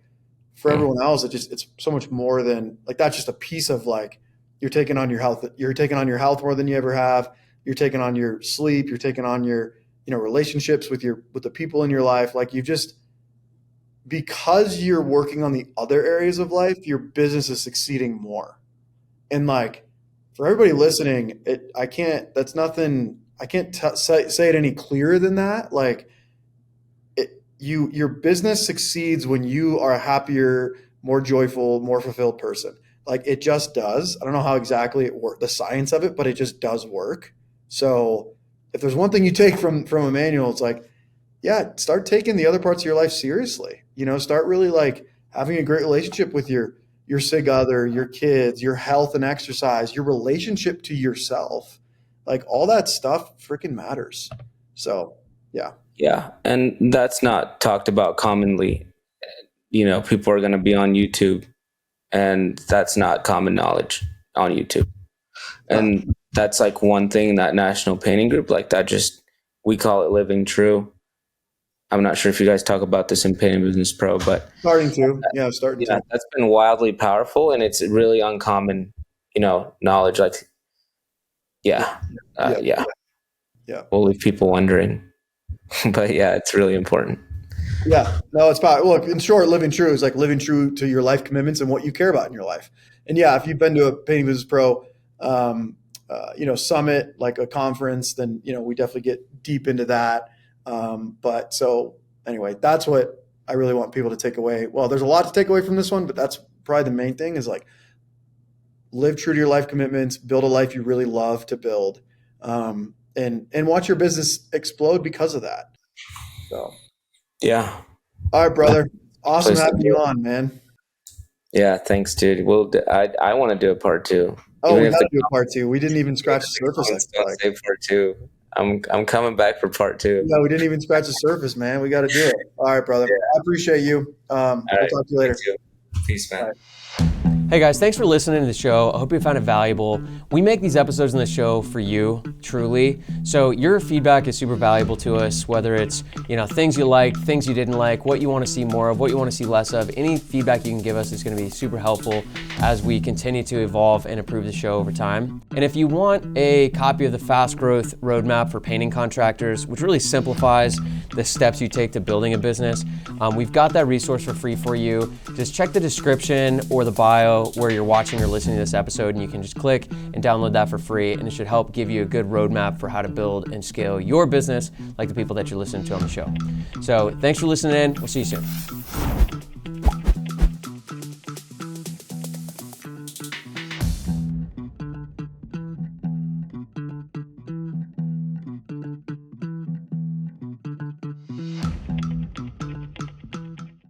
for everyone else, it's so much more than like that's just a piece of like you're taking on your health. You're taking on your health more than you ever have. You're taking on your sleep. You're taking on your relationships with the people in your life. Like because you're working on the other areas of life, your business is succeeding more. And like for everybody listening, I can't say it any clearer than that. Like your business succeeds when you are a happier, more joyful, more fulfilled person. Like it just does. I don't know how exactly it works, the science of it, but it just does work. So if there's one thing you take from Emmanuel, it's like, yeah, start taking the other parts of your life seriously. Start really like having a great relationship with your sig other, your kids, your health and exercise, your relationship to yourself. Like all that stuff freaking matters. So, yeah. Yeah. And that's not talked about commonly. People are going to be on YouTube and that's not common knowledge on YouTube. And that's like one thing that National Painting Group, like that we call it living true. I'm not sure if you guys talk about this in Painting Business Pro, but starting to. That's been wildly powerful and it's really uncommon, knowledge. Like, yeah. We'll leave people wondering, but yeah, it's really important. Yeah, no, it's powerful. Look, in short, living true is like living true to your life commitments and what you care about in your life. And yeah, if you've been to a Painting Business Pro, summit, like a conference, then, we definitely get deep into that. But so anyway, that's what I really want people to take away. Well, there's a lot to take away from this one, but that's probably the main thing is like live true to your life commitments, build a life you really love to build, and watch your business explode because of that. So, yeah. All right, brother. Awesome having you on, man. Yeah, thanks, dude. Well, I want to do a part two. Oh, we got to do a part two. We didn't even scratch the surface. Say part two. I'm coming back for part two. Yeah, we didn't even scratch the surface, man. We got to do it. All right, brother. Yeah. I appreciate you. We'll talk to you later. Peace, man. Hey guys, thanks for listening to the show. I hope you found it valuable. We make these episodes in the show for you, truly. So your feedback is super valuable to us, whether it's, things you liked, things you didn't like, what you want to see more of, what you want to see less of. Any feedback you can give us is going to be super helpful as we continue to evolve and improve the show over time. And if you want a copy of the Fast Growth Roadmap for Painting Contractors, which really simplifies the steps you take to building a business, we've got that resource for free for you. Just check the description or the bio where you're watching or listening to this episode, and you can just click and download that for free, and it should help give you a good roadmap for how to build and scale your business like the people that you're listening to on the show. So thanks for listening in. We'll see you soon.